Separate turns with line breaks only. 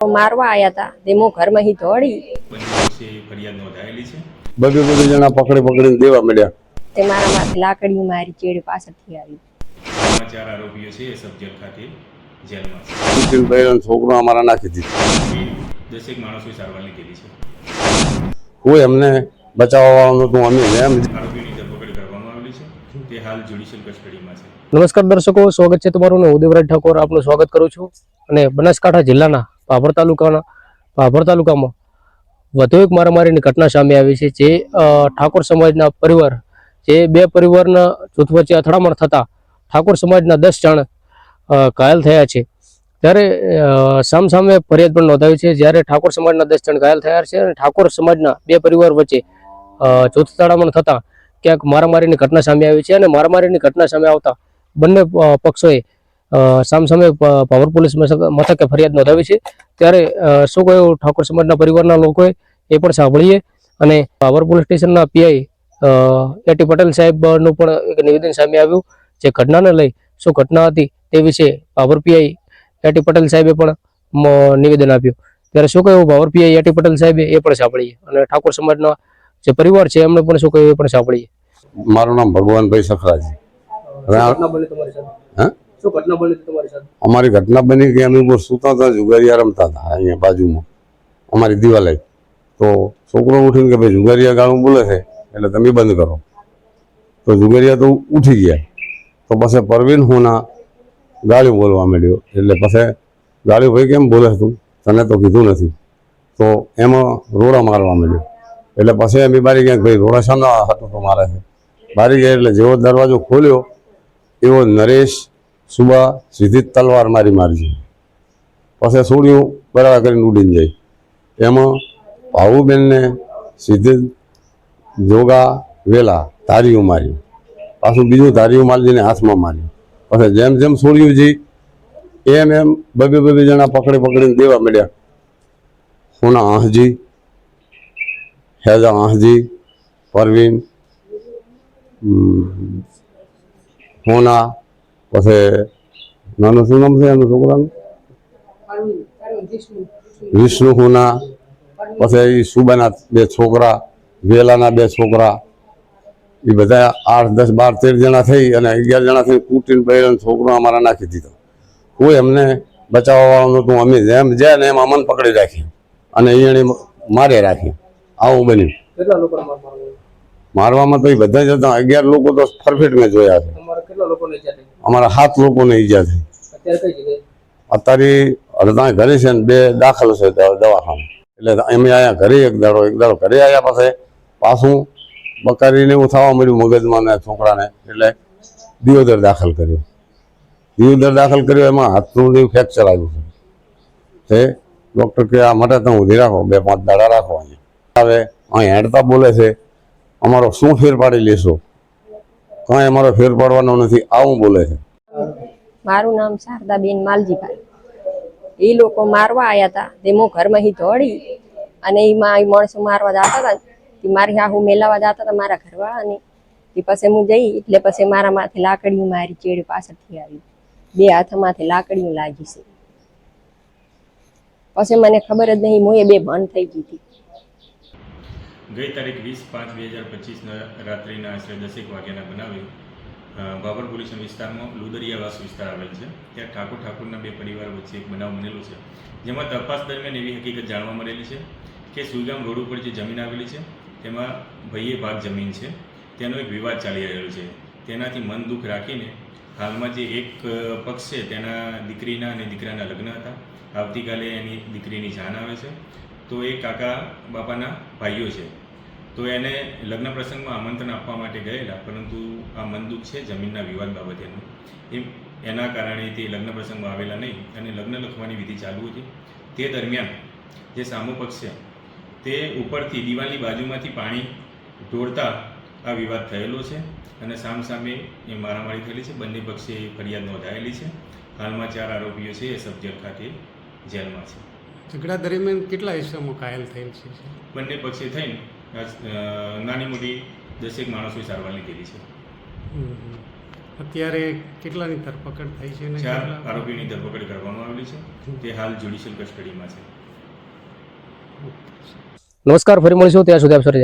મારવા આયા હતા તેમાં ઘરમાં હી દોડી
ફરિયાદ નોંધાયેલી છે।
બબે જણા પકડીને દેવા મળ્યા।
તે મારા માથે લાકડી મારી ચેડી પાછળથી આવી।
હાલમાં 4 આરોપીઓ છે એ સબજેલ ખાતે જેલમાં છે।
કુટીન બહેન છોકરો અમારા નાખી દીધી।
10 માણસોએ સારવાર લીધેલી છે।
કોઈ અમને બચાવવા વાળું નહોતું। અમે એમ
આરોપીની ધરપકડ કરવામાં આવેલી છે। તે હાલ જ્યુડિશિયલ કસ્ટડીમાં છે।
નમસ્કાર દર્શકો, સ્વાગત છે તમારું। હું ઉદયવરાજ ઠાકોર આપનું સ્વાગત કરું છું। અને બનાસકાંઠા જિલ્લાના ભાભર તાલુકામાં વધુ એક મારામારીની ઘટના સામે આવી છે। જે ઠાકોર સમાજના પરિવાર, જે બે પરિવારના જૂથ વચ્ચે અથડામણ થતા ઠાકોર સમાજના 10 જણ ઘાયલ થયા છે। ત્યારે સામસામે ફરિયાદ પણ નોંધાવી છે। જ્યારે ઠાકોર સમાજના 10 જણ ઘાયલ થયા છે અને ઠાકોર સમાજના બે પરિવાર વચ્ચે જૂથ અથડામણ થતા ક્યાંક મારામારીની ઘટના સામે આવી છે। અને મારામારીની ઘટના સામે આવતા બંને પક્ષોએ સામસામે ભાભર પોલીસ મથકે ફરિયાદ નોંધાવી છે। ત્યારે શું કહ્યું ઠાકોર સમાજના પરિવારના લોકોએ એ પણ સાંભળીએ। અને ભાભર પોલીસ સ્ટેશનના પીઆઈ એટી પટેલ સાહેબનું પણ એક નિવેદન સામે આવ્યું। જે ઘટનાને લઈ શું ઘટના હતી તે વિશે ભાભર પીઆઈ એટી પટેલ સાહેબે પણ નિવેદન આપ્યું। ત્યારે શું કહ્યું ભાભર પીઆઈ એટી પટેલ સાહેબે એ પણ સાંભળીએ। અને ઠાકોર સમાજના જે પરિવાર છે એમને પણ શું કહ્યું એ પણ સાંભળીએ।
મારું નામ ભગવાનભાઈ સખરાજી। અમારી ઘટના બની કે અમે સૂતા હતા, જુગારિયા રમતા હતા અહીંયા બાજુમાં અમારી દિવાલે। તો છોકરો ઉઠીને કે ભાઈ જુગારિયા ગાળું બોલે છે એટલે તમે બંધ કરો। તો જુગારિયા તો ઉઠી ગયા। તો પછી પરવીન હોના ગાળું બોલવા માંડ્યો। એટલે પછી ગાળું ભાઈ કેમ બોલે તું, તને તો કીધું નથી। તો એમાં રોડા મારવા માંડ્યો। એટલે પછી અમે બારી ગયા, ભાઈ રોડા શાના હતો તો મારે છે। બારી ગયા એટલે જેવો દરવાજો ખોલ્યો એવો નરેશ સુબા સીધી તલવાર મારી પછી છોડ્યું બરાબર કરીને ઉડીને જાય। એમાં ભાવુબેનને સીધી જોગા વેલા ધારીઓ માર્યું, પાછું બીજું ધારીઓ મારીને હાથમાં માર્યું। પછી જેમ જેમ છોડ્યું જઈ એમ બબે જણા પકડીને દેવા મળ્યા। હોના આહજી, હેજા આહજી, પરવીન હોના, પછી નાનું શું નામ છે એનું છોકરાનું, વિષ્ણુ હોના, પછી સુબાના 2 છોકરા, વેલાના 2 છોકરા, એ બધા 8, 10, 12, 13 જણા થઈ અને 11 જણા થઈ કુટીન બહેન છોકરો અમારા નાખી દીધો। કોઈ અમને બચાવવા વાળું નહોતું। અમે જેમ જાય ને એમ અમને પકડી રાખી અને અહીંયા મારે રાખી। આવું બન્યું। મારવામાં તો એ બધા જ હતા। 11 લોકો તો પરફેક્ટ મેં જોયા છે। અમારા 7 લોકોને ઈજા થઈ। અત્યારે અડધા ઘરે છે ને 2 દાખલ છે દવાખાને। એટલે અમે અહીંયા ઘરે એક દાડો ઘરે આવ્યા પછી પાછું બકારીને એવું થવા મળ્યું મગજમાં ને છોકરાને। એટલે દિયોદર દાખલ કર્યો। એમાં હાથનું ફ્રેક્ચર આવ્યું છે। ડૉક્ટર કે આ માટે તમે ઊભી રાખો, 2-5 દાડા રાખો અહીંયા। હવે અહીં હેડતા બોલે છે અમારો શું ફેર પાડી લેશો? કાંઈ અમારો ફેર પાડવાનો નથી, આવું બોલે છે।
મારું નામ શારદાબેન માલજીભાઈ। એ લોકો મારવા આયા હતા તેમાં ઘરમાં હી દોડી અને એમાં માણસો મારવા જતા હતા। મારી હાહુ મેલાવા જતા હતા મારા ઘરવાળાને। એ પછી હું જઈ એટલે પછી મારા માથે લાકડી મારી ચેડી પાછળથી આવી। 2 હાથમાંથી લાકડીઓ લાગી છે। પછી મને ખબર જ નહીં, હું 2 ભાન થઈ ગઈ હતી।
ગઈ તારીખ 20/5/2025 રાત્રિના આશરે 10 વાગ્યાના બનાવે ભાભર પોલીસ વિસ્તારમાં લુદરિયાવાસ વિસ્તાર આવેલ છે। ત્યાં ઠાકોરના 2 પરિવાર વચ્ચે એક બનાવ બનેલો છે। જેમાં તપાસ દરમિયાન એવી હકીકત જાણવા મળેલી છે કે સુઈગામ રોડ ઉપર જે જમીન આવેલી છે તેમાં ભાઈએ ભાગ જમીન છે, તેનો એક વિવાદ ચાલી રહેલો છે। તેનાથી મન દુઃખ રાખીને હાલમાં જે એક પક્ષ છે તેના દીકરીના અને દીકરાના લગ્ન હતા। આવતીકાલે એની દીકરીની જાન આવે છે। તો એ કાકા બાપાના ભાઈઓ છે। તો એને લગ્ન પ્રસંગમાં આમંત્રણ આપવા માટે ગયેલા, પરંતુ આ મનદુખ છે જમીનના વિવાદ બાબતેનું, એના કારણે તે લગ્ન પ્રસંગમાં આવેલા નહીં અને લગ્ન લખવાની વિધિ ચાલુ હતી। તે દરમિયાન જે સામો પક્ષ છે તે ઉપરથી દિવાલની બાજુમાંથી પાણી ઢોળતા આ વિવાદ થયેલો છે અને સામસામે એ મારામારી થયેલી છે। બંને પક્ષે ફરિયાદ નોંધાયેલી છે। હાલમાં 4 આરોપીઓ છે એ સબજેલ ખાતે જેલમાં છે।
ઝઘડા દરમિયાન કેટલા હિસ્સામાં ઘાયલ થયેલ છે?
બંને પક્ષે થઈને નાની મોટી 10 માણસોએ સારવાર લીધેલી છે।
અત્યારે કેટલાની ધરપકડ થઈ છે ને
4
કેટલા-
આરોપીની ધરપકડ કરવામાં આવેલી છે. તે હાલ જ્યુડિશિયલ કસ્ટડીમાં છે.
નમસ્કાર, ફરી મળીશું ત્યાં સુધી આપ સર